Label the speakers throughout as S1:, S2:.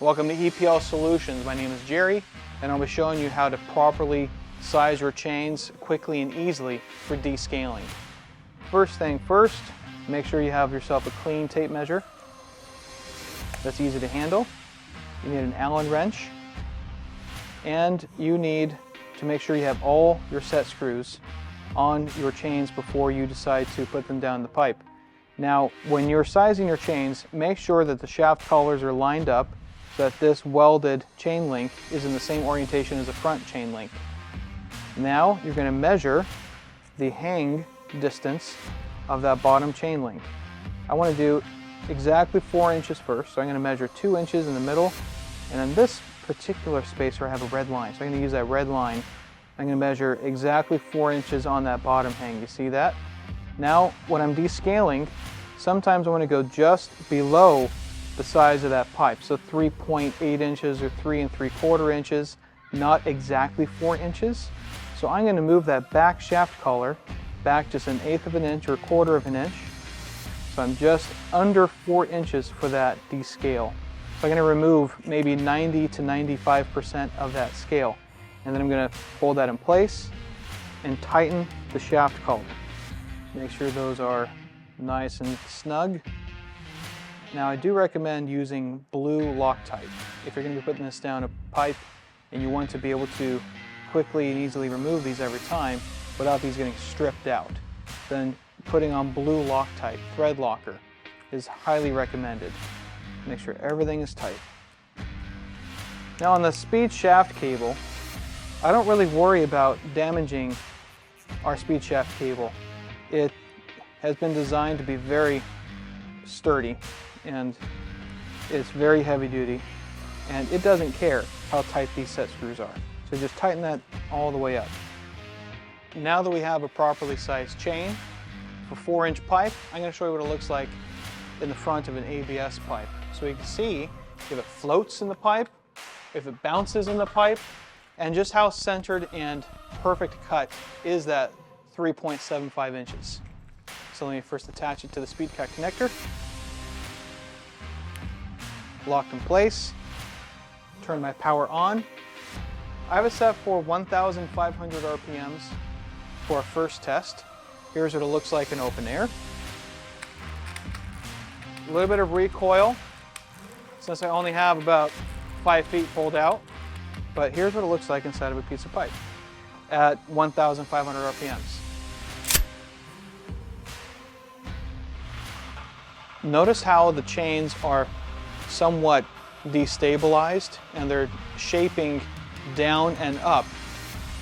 S1: Welcome to EPL Solutions. My name is Jerry, and I'll be showing you how to properly size your chains quickly and easily for descaling. First thing first, make sure you have yourself a clean tape measure that's easy to handle. You need an Allen wrench, and you need to make sure you have all your set screws on your chains before you decide to put them down the pipe. Now, when you're sizing your chains, make sure that the shaft collars are lined up so that this welded chain link is in the same orientation as the front chain link. Now, you're going to measure the hang distance of that bottom chain link. I want to do exactly 4 inches first, so I'm going to measure 2 inches in the middle, and in this particular space where I have a red line, so I'm going to use that red line. I'm going to measure exactly 4 inches on that bottom hang. You see that? Now, when I'm descaling, sometimes I want to go just below the size of that pipe, so 3.8 inches or 3 3/4 inches, not exactly 4 inches. So I'm going to move that back shaft collar back just 1/8 of an inch or 1/4 of an inch. So I'm just under 4 inches for that descale. So I'm going to remove maybe 90 to 95% of that scale. And then I'm going to hold that in place and tighten the shaft collar. Make sure those are nice and snug. Now, I do recommend using blue Loctite. If you're going to be putting this down a pipe and you want to be able to quickly and easily remove these every time without these getting stripped out, then putting on blue Loctite, thread locker, is highly recommended. Make sure everything is tight. Now, on the speed shaft cable, I don't really worry about damaging our speed shaft cable. It has been designed to be very sturdy, and it's very heavy duty, and it doesn't care how tight these set screws are. So just tighten that all the way up. Now that we have a properly sized chain for 4-inch pipe, I'm going to show you what it looks like in the front of an ABS pipe. So you can see if it floats in the pipe, if it bounces in the pipe, and just how centered and perfect cut is that 3.75 inches. So let me first attach it to the speed cut connector. Locked in place. Turn my power on. I have it set for 1,500 RPMs for our first test. Here's what it looks like in open air. A little bit of recoil, since I only have about 5 feet pulled out. But here's what it looks like inside of a piece of pipe at 1,500 RPMs. Notice how the chains are somewhat destabilized and they're shaping down and up.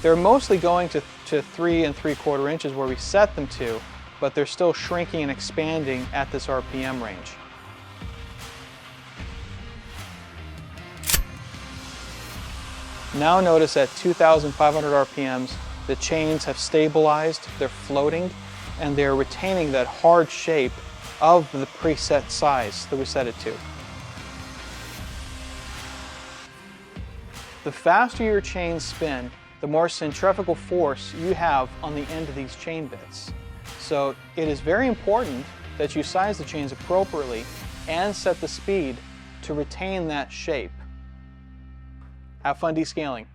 S1: They're mostly going to 3 3/4 inches where we set them to, but they're still shrinking and expanding at this RPM range. Now notice at 2,500 RPMs, the chains have stabilized, they're floating, and they're retaining that hard shape of the preset size that we set it to. The faster your chains spin, the more centrifugal force you have on the end of these chain bits. So it is very important that you size the chains appropriately and set the speed to retain that shape. Have fun descaling.